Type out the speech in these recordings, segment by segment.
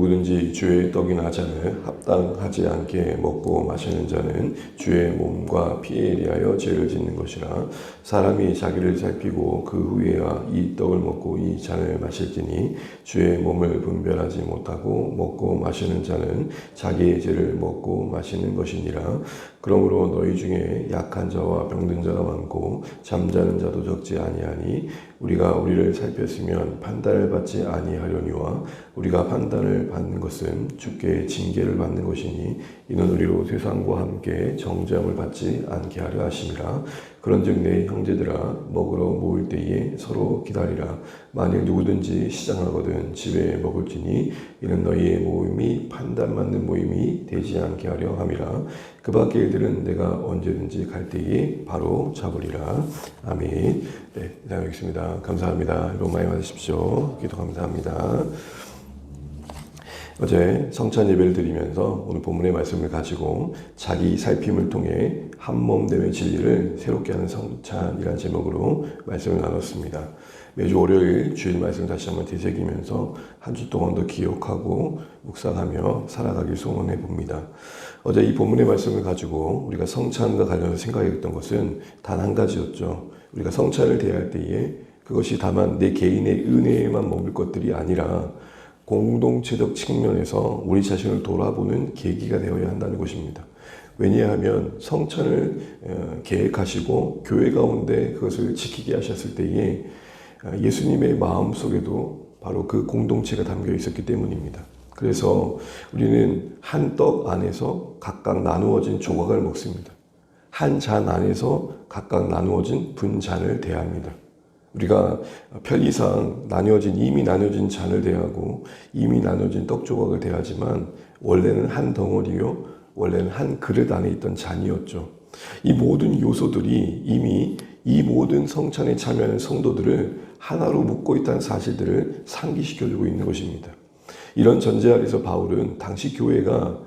누구든지 주의 떡이나 잔을 합당하지 않게 먹고 마시는 자는 주의 몸과 피에 대하여 죄를 짓는 것이라. 사람이 자기를 살피고 그 후에야 이 떡을 먹고 이 잔을 마실지니 주의 몸을 분별하지 못하고 먹고 마시는 자는 자기의 죄를 먹고 마시는 것이니라. 그러므로 너희 중에 약한 자와 병든 자가 많고 잠자는 자도 적지 아니하니 우리가 우리를 살폈으면 판단을 받지 아니하려니와 우리가 판단을 받는 것은 주께 징계를 받는 것이니 이는 우리로 세상과 함께 정죄함을 받지 않게 하려 하심이라. 그런즉 내 형제들아 먹으러 모일 때에 서로 기다리라. 만일 누구든지 시장하거든 집에 먹을지니 이는 너희의 모임이 판단받는 모임이 되지 않게 하려 함이라. 그 밖의 일들은 내가 언제든지 갈 때에 바로 잡으리라. 아멘. 네, 이상 여기있습니다. 감사합니다. 여러분 많이 받으십시오. 기도 감사합니다. 어제 성찬 예배를 드리면서 오늘 본문의 말씀을 가지고 자기 살핌을 통해 한몸됨의 진리를 새롭게 하는 성찬이라는 제목으로 말씀을 나눴습니다. 매주 월요일 주일 말씀 다시 한번 되새기면서 한 주 동안 더 기억하고 묵상하며 살아가길 소원해 봅니다. 어제 이 본문의 말씀을 가지고 우리가 성찬과 관련해서 생각했던 것은 단 한 가지였죠. 우리가 성찬을 대할 때에 그것이 다만 내 개인의 은혜에만 머물 것들이 아니라 공동체적 측면에서 우리 자신을 돌아보는 계기가 되어야 한다는 것입니다. 왜냐하면 성찬을 계획하시고 교회 가운데 그것을 지키게 하셨을 때에 예수님의 마음속에도 바로 그 공동체가 담겨 있었기 때문입니다. 그래서 우리는 한 떡 안에서 각각 나누어진 조각을 먹습니다. 한 잔 안에서 각각 나누어진 분잔을 대합니다. 우리가 편리상 이미 나뉘어진 잔을 대하고 이미 나눠진 떡 조각을 대하지만 원래는 한 덩어리요, 원래는 한 그릇 안에 있던 잔이었죠. 이 모든 요소들이 이미 이 모든 성찬에 참여하는 성도들을 하나로 묶고 있다는 사실들을 상기시켜주고 있는 것입니다. 이런 전제 아래서 바울은 당시 교회가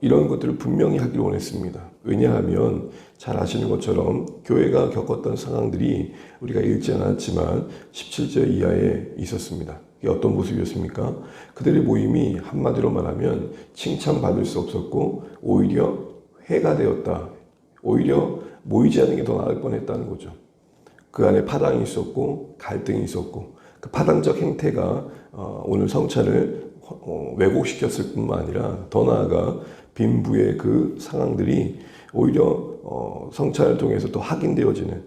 이런 것들을 분명히 하기를 원했습니다. 왜냐하면 잘 아시는 것처럼 교회가 겪었던 상황들이 우리가 읽지 않았지만 17절 이하에 있었습니다. 이게 어떤 모습이었습니까? 그들의 모임이 한마디로 말하면 칭찬받을 수 없었고 오히려 해가 되었다. 오히려 모이지 않는 게 더 나을 뻔했다는 거죠. 그 안에 파당이 있었고 갈등이 있었고 그 파당적 행태가 오늘 성찬을 왜곡시켰을 뿐만 아니라 더 나아가 빈부의 그 상황들이 오히려 성찬을 통해서 또 확인되어지는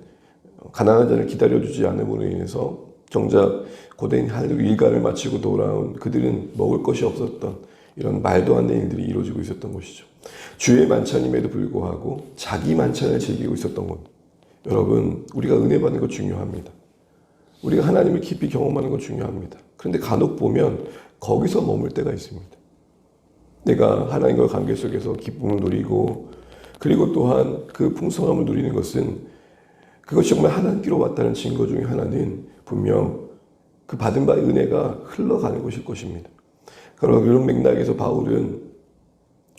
가난한 자를 기다려주지 않음으로 인해서 정작 고된 일과를 마치고 돌아온 그들은 먹을 것이 없었던 이런 말도 안 되는 일들이 이루어지고 있었던 것이죠. 주의 만찬임에도 불구하고 자기 만찬을 즐기고 있었던 것. 여러분, 우리가 은혜 받는 거 중요합니다. 우리가 하나님을 깊이 경험하는 건 중요합니다. 그런데 간혹 보면 거기서 머물 때가 있습니다. 내가 하나님과 관계 속에서 기쁨을 누리고 그리고 또한 그 풍성함을 누리는 것은 그것이 정말 하나님께로 왔다는 증거 중에 하나는 분명 그 받은 바의 은혜가 흘러가는 것일 것입니다. 그러나 이런 맥락에서 바울은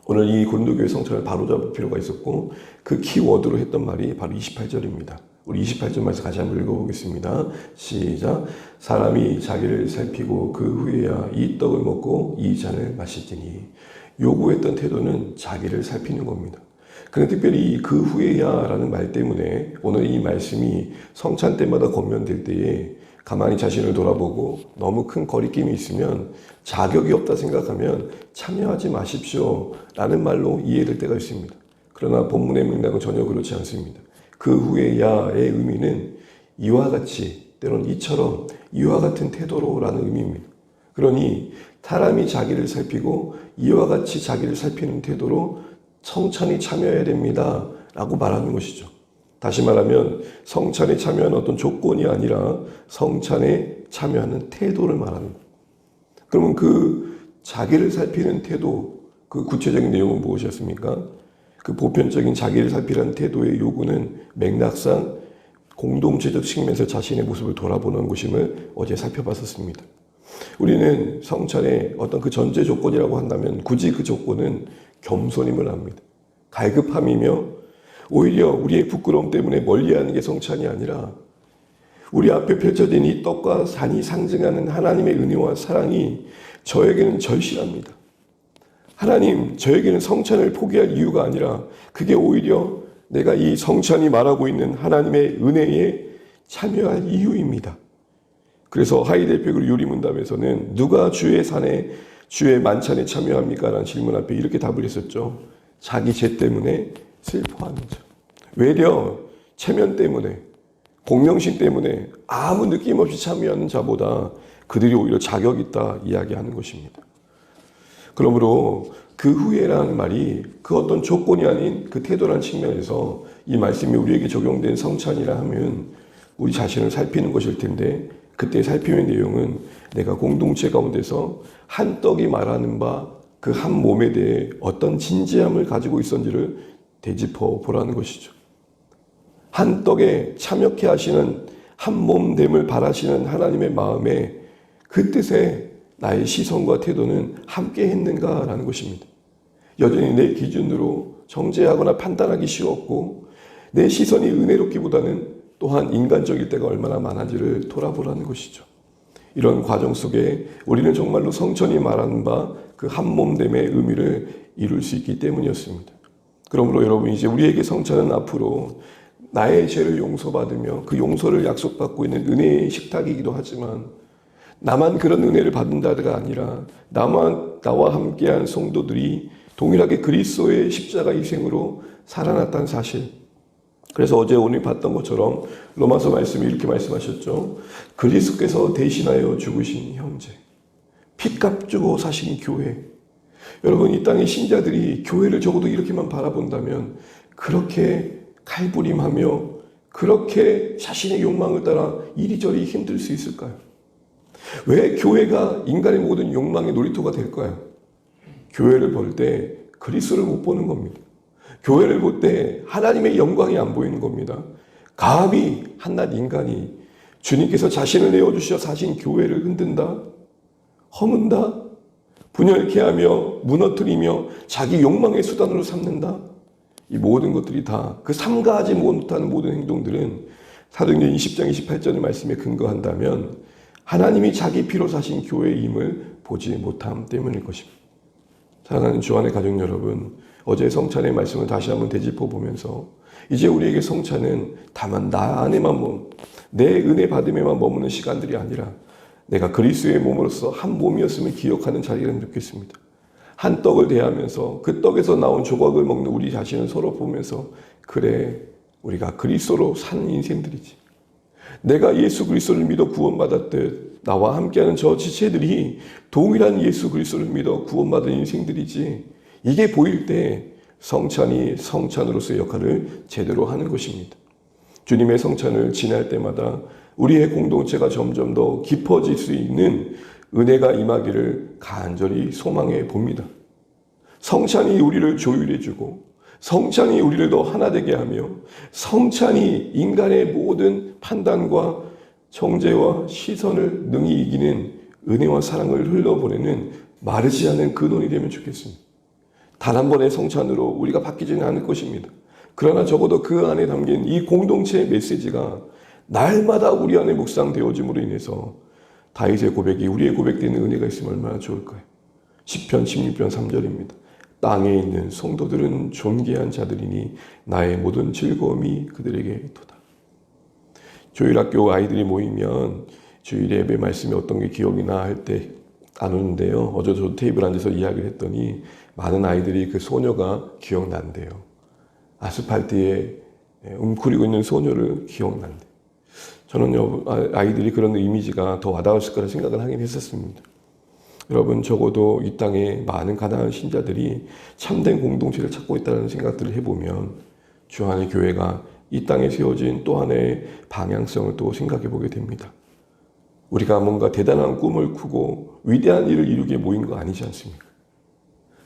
오늘 이 고린도교회 성찬을 바로잡을 필요가 있었고 그 키워드로 했던 말이 바로 28절입니다. 우리 28절 말씀 같이 한번 읽어보겠습니다. 시작. 사람이 자기를 살피고 그 후에야 이 떡을 먹고 이 잔을 마실지니. 요구했던 태도는 자기를 살피는 겁니다. 그런데 특별히 그 후에야 라는 말 때문에 오늘 이 말씀이 성찬 때마다 권면될 때에 가만히 자신을 돌아보고 너무 큰 거리낌이 있으면 자격이 없다 생각하면 참여하지 마십시오 라는 말로 이해될 때가 있습니다. 그러나 본문의 맥락은 전혀 그렇지 않습니다. 그 후에야의 의미는 이와 같이 때로는 이처럼 이와 같은 태도로 라는 의미입니다. 그러니 사람이 자기를 살피고 이와 같이 자기를 살피는 태도로 성찬에 참여해야 됩니다 라고 말하는 것이죠. 다시 말하면 성찬에 참여하는 어떤 조건이 아니라 성찬에 참여하는 태도를 말하는 거예요. 그러면 그 자기를 살피는 태도, 그 구체적인 내용은 무엇이었습니까? 그 보편적인 자기를 살피라는 태도의 요구는 맥락상 공동체적 측면에서 자신의 모습을 돌아보는 것임을 어제 살펴봤었습니다. 우리는 성찬의 어떤 그 전제 조건이라고 한다면 굳이 그 조건은 겸손임을 합니다. 갈급함이며 오히려 우리의 부끄러움 때문에 멀리하는 게 성찬이 아니라 우리 앞에 펼쳐진 이 떡과 잔이 상징하는 하나님의 은혜와 사랑이 저에게는 절실합니다. 하나님, 저에게는 성찬을 포기할 이유가 아니라 그게 오히려 내가 이 성찬이 말하고 있는 하나님의 은혜에 참여할 이유입니다. 그래서 하이델베르 요리문답에서는 누가 주의 산에 주의 만찬에 참여합니까? 라는 질문 앞에 이렇게 답을 했었죠. 자기 죄 때문에 슬퍼하는 자. 외려 체면 때문에, 공명심 때문에 아무 느낌 없이 참여하는 자보다 그들이 오히려 자격 있다 이야기하는 것입니다. 그러므로 그 후에라는 말이 그 어떤 조건이 아닌 그 태도라는 측면에서 이 말씀이 우리에게 적용된 성찬이라 하면 우리 자신을 살피는 것일 텐데, 그때 살피는 내용은 내가 공동체 가운데서 한 떡이 말하는 바 그 한 몸에 대해 어떤 진지함을 가지고 있었는지를 되짚어 보라는 것이죠. 한 떡에 참여케 하시는 한 몸됨을 바라시는 하나님의 마음에 그 뜻에 나의 시선과 태도는 함께 했는가라는 것입니다. 여전히 내 기준으로 정죄하거나 판단하기 쉬웠고 내 시선이 은혜롭기보다는 또한 인간적일 때가 얼마나 많은지를 돌아보라는 것이죠. 이런 과정 속에 우리는 정말로 성천이 말하는 바 그 한몸됨의 의미를 이룰 수 있기 때문이었습니다. 그러므로 여러분, 이제 우리에게 성찬은 앞으로 나의 죄를 용서받으며 그 용서를 약속받고 있는 은혜의 식탁이기도 하지만, 나만 그런 은혜를 받는다가 아니라 나와 함께한 성도들이 동일하게 그리스도의 십자가 희생으로 살아났다는 사실. 그래서 어제 오늘 봤던 것처럼 로마서 말씀이 이렇게 말씀하셨죠. 그리스도께서 대신하여 죽으신 형제, 핏값 주고 사신 교회. 여러분, 이 땅의 신자들이 교회를 적어도 이렇게만 바라본다면 그렇게 칼부림하며 그렇게 자신의 욕망을 따라 이리저리 힘들 수 있을까요? 왜 교회가 인간의 모든 욕망의 놀이터가 될까요? 교회를 볼 때 그리스도를 못 보는 겁니다. 교회를 볼 때 하나님의 영광이 안 보이는 겁니다. 감히 한낱 인간이 주님께서 자신을 내어주셔 사신 교회를 흔든다, 허문다, 분열케 하며 무너뜨리며 자기 욕망의 수단으로 삼는다. 이 모든 것들이 다 그 삼가하지 못하는 모든 행동들은 사도행전 20장 28절의 말씀에 근거한다면 하나님이 자기 피로 사신 교회의 힘을 보지 못함 때문일 것입니다. 사랑하는 주 안의 가족 여러분, 어제 성찬의 말씀을 다시 한번 되짚어 보면서 이제 우리에게 성찬은 다만 나 안에만 내 은혜 받음에만 머무는 시간들이 아니라 내가 그리스도의 몸으로서 한 몸이었음을 기억하는 자리라면 좋겠습니다. 한 떡을 대하면서 그 떡에서 나온 조각을 먹는 우리 자신을 서로 보면서, 그래, 우리가 그리스도로 사는 인생들이지. 내가 예수 그리스도를 믿어 구원받았듯 나와 함께하는 저 지체들이 동일한 예수 그리스도를 믿어 구원받은 인생들이지. 이게 보일 때 성찬이 성찬으로서의 역할을 제대로 하는 것입니다. 주님의 성찬을 지날 때마다 우리의 공동체가 점점 더 깊어질 수 있는 은혜가 임하기를 간절히 소망해 봅니다. 성찬이 우리를 조율해주고, 성찬이 우리를 더 하나 되게 하며, 성찬이 인간의 모든 판단과 정죄와 시선을 능히 이기는 은혜와 사랑을 흘러보내는 마르지 않은 근원이 되면 좋겠습니다. 단 한 번의 성찬으로 우리가 바뀌지는 않을 것입니다. 그러나 적어도 그 안에 담긴 이 공동체의 메시지가 날마다 우리 안에 묵상되어짐으로 인해서 다윗의 고백이 우리의 고백되는 은혜가 있으면 얼마나 좋을까요? 시편 16편 3절입니다. 땅에 있는 성도들은 존귀한 자들이니 나의 모든 즐거움이 그들에게 도다. 조율학교 아이들이 모이면 주일 예배 말씀이 어떤 게 기억이 나 할 때 안 오는데요. 어제 저 테이블 앉아서 이야기를 했더니 많은 아이들이 그 소녀가 기억난대요. 아스팔트에 웅크리고 있는 소녀를 기억난대. 저는 아이들이 그런 이미지가 더 와닿았을 거라 생각을 하긴 했었습니다. 여러분, 적어도 이 땅에 많은 가난한 신자들이 참된 공동체를 찾고 있다는 생각들을 해보면 주 안의 교회가 이 땅에 세워진 또 하나의 방향성을 또 생각해 보게 됩니다. 우리가 뭔가 대단한 꿈을 꾸고 위대한 일을 이루게 모인 거 아니지 않습니까?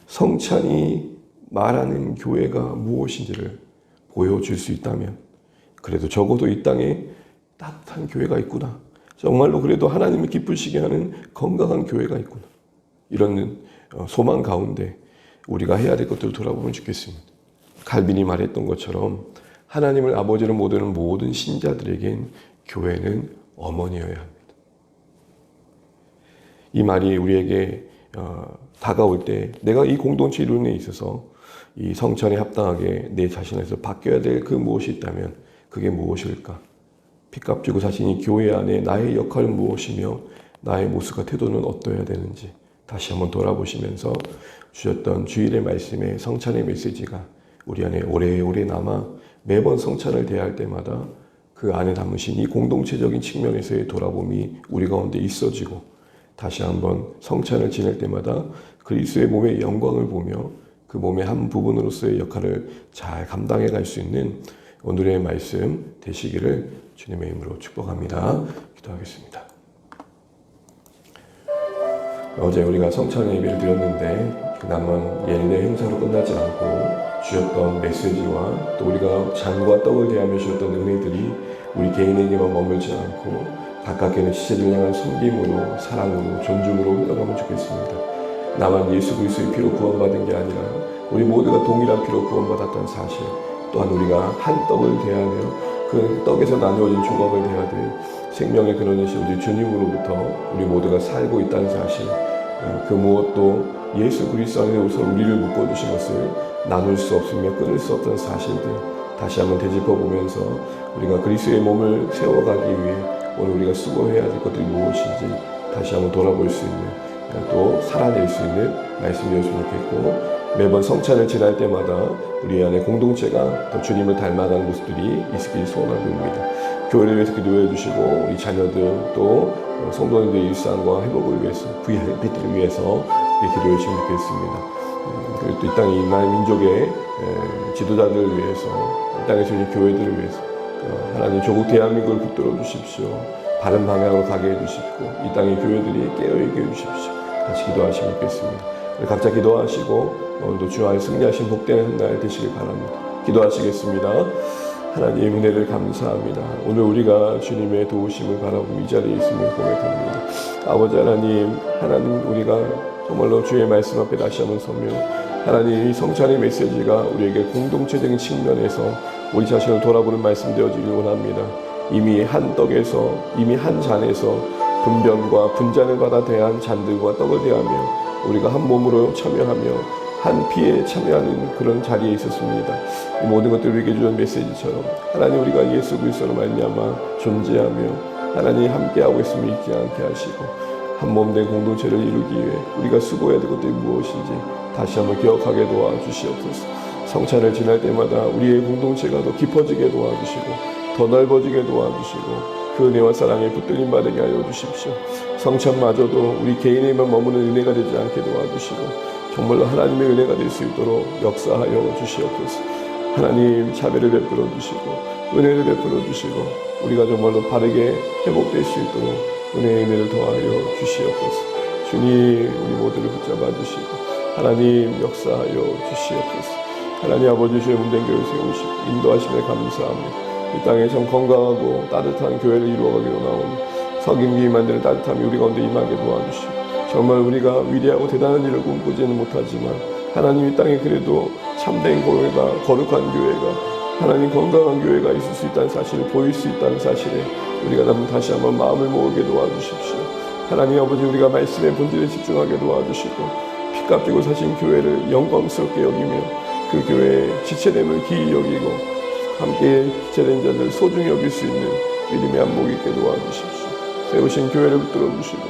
성찬이 말하는 교회가 무엇인지를 보여줄 수 있다면, 그래도 적어도 이 땅에 따뜻한 교회가 있구나, 정말로 그래도 하나님을 기쁘시게 하는 건강한 교회가 있구나, 이런 소망 가운데 우리가 해야 될 것들을 돌아보면 좋겠습니다. 칼빈이 말했던 것처럼 하나님을 아버지로 모르는 모든 신자들에겐 교회는 어머니여야 합니다. 이 말이 우리에게 다가올 때 내가 이 공동체 이루는 데 있어서 이 성찬에 합당하게 내 자신에서 바뀌어야 될 그 무엇이 있다면 그게 무엇일까? 핏값 주고 사신 이 교회 안에 나의 역할은 무엇이며 나의 모습과 태도는 어떠해야 되는지 다시 한번 돌아보시면서 주셨던 주일의 말씀의 성찬의 메시지가 우리 안에 오래오래 남아 매번 성찬을 대할 때마다 그 안에 담으신 이 공동체적인 측면에서의 돌아봄이 우리 가운데 있어지고 다시 한번 성찬을 지낼 때마다 그리스도의 몸의 영광을 보며 그 몸의 한 부분으로서의 역할을 잘 감당해 갈 수 있는 오늘의 말씀 되시기를 주님의 이름으로 축복합니다. 기도하겠습니다. 어제 우리가 성찬 예배를 드렸는데 그나마 예일의 행사로 끝나지 않고 주셨던 메시지와 또 우리가 잔과 떡을 대하며 주셨던 은혜들이 우리 개인에게만 머물지 않고 가깝게는 시체를 향한 섬김으로 사랑으로 존중으로 흘러가면 좋겠습니다. 나만 예수 그리스도의 피로 구원받은 게 아니라 우리 모두가 동일한 피로 구원받았다는 사실, 또한 우리가 한 떡을 대하며 그 떡에서 나누어진 조각을 대하듯 생명의 근원이신 우리 주님으로부터 우리 모두가 살고 있다는 사실, 그 무엇도 예수 그리스도 안에서 우리를 묶어주신 것을 나눌 수 없으며 끊을 수 없다는 사실들 다시 한번 되짚어보면서 우리가 그리스도의 몸을 세워가기 위해 오늘 우리가 수고해야 될 것들이 무엇인지 다시 한번 돌아볼 수 있는, 또 살아낼 수 있는 말씀이었으면 좋겠고, 매번 성찬을 지날 때마다 우리 안에 공동체가 더 주님을 닮아가는 모습들이 있기를 소원합니다. 교회를 위해서 기도해 주시고 우리 자녀들 또 성도님들의 일상과 회복을 위해서 VIP들을 위해서 기도해 주시면 좋겠습니다. 그리고 또 이 땅의 이스라엘 민족의 지도자들을 위해서, 이 땅에서 우리 교회들을 위해서 하나님 조국 대한민국을 붙들어 주십시오. 바른 방향으로 가게 해주십시오. 이 땅의 교회들이 깨어있게 해주십시오. 같이 기도하시면 좋겠습니다. 각자 기도하시고 오늘도 주 안에 승리하신 복되는 날 되시길 바랍니다. 기도하시겠습니다. 하나님 은혜를 감사합니다. 오늘 우리가 주님의 도우심을 바라보고 이 자리에 있음을 고백합니다. 아버지 하나님 우리가 정말로 주의 말씀 앞에 다시 한번 서며 하나님 이 성찬의 메시지가 우리에게 공동체적인 측면에서 우리 자신을 돌아보는 말씀 되어지길 원합니다. 이미 한 떡에서, 이미 한 잔에서 분변과 분잔을 받아 대한 잔들과 떡을 대하며 우리가 한 몸으로 참여하며 한 피에 참여하는 그런 자리에 있었습니다. 이 모든 것들을 우리에게 주는 메시지처럼 하나님 우리가 예수 그리스도로 말미암아 존재하며 하나님 함께하고 있음을 잊지 않게 하시고 한 몸 된 공동체를 이루기 위해 우리가 수고해야 될 것들이 무엇인지 다시 한번 기억하게 도와주시옵소서. 성찬을 지날 때마다 우리의 공동체가 더 깊어지게 도와주시고 더 넓어지게 도와주시고 그 은혜와 사랑에 붙들림 받게 하여 주십시오. 성찬마저도 우리 개인에만 머무는 은혜가 되지 않게 도와주시고 정말로 하나님의 은혜가 될 수 있도록 역사하여 주시옵소서. 하나님 자비를 베풀어 주시고 은혜를 베풀어 주시고 우리가 정말로 바르게 회복될 수 있도록 은혜를 더하여 주시옵소서. 주님 우리 모두를 붙잡아 주시고 하나님 역사하여 주시옵소서. 하나님 아버지 주의 문된 교회를 세우시고 인도하심에 감사합니다. 이 땅에 참 건강하고 따뜻한 교회를 이루어가기로 나오니 석임기 만드는 따뜻함이 우리 가운데 임하게 도와주시고 정말 우리가 위대하고 대단한 일을 꿈꾸지는 못하지만 하나님 이 땅에 그래도 참된 교회가, 거룩한 교회가, 하나님 건강한 교회가 있을 수 있다는 사실을 보일 수 있다는 사실에 우리가 다시 한번 마음을 모으게 도와주십시오. 하나님 아버지 우리가 말씀의 본질에 집중하게 도와주시고 피값 주고 사신 교회를 영광스럽게 여기며 그 교회의 지체됨을 기이 여기고 함께 지체된 자들 소중히 여길 수 있는 믿음의 안목이 있게 도와주십시오. 세우신 교회를 붙들어 주시고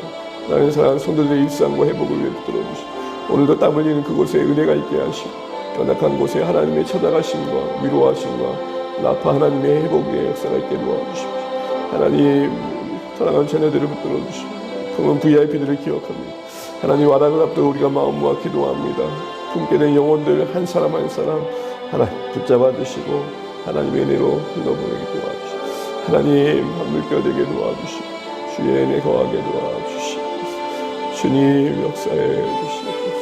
나는 사랑하는 성도들의 일상과 회복을 위해 붙들어 주시고 오늘도 땀 흘리는 그곳에 은혜가 있게 하시고 연약한 곳에 하나님의 찾아가심과 위로하심과 나파 하나님의 회복의 역사가 있게 도와주십시오. 하나님 사랑하는 자녀들을 붙들어 주시고 품은 VIP들을 기억합니다. 하나님 와락을 앞두고 우리가 마음 모아 기도합니다. 품게 된 영혼들 한 사람 한 사람 하나님 붙잡아 주시고 하나님의 은혜로 흘러보내게 도와주시고 하나님 한 물결 되게 도와주시고 주의 은혜 거하게 도와주시고 주님 역사해 주시옵소서.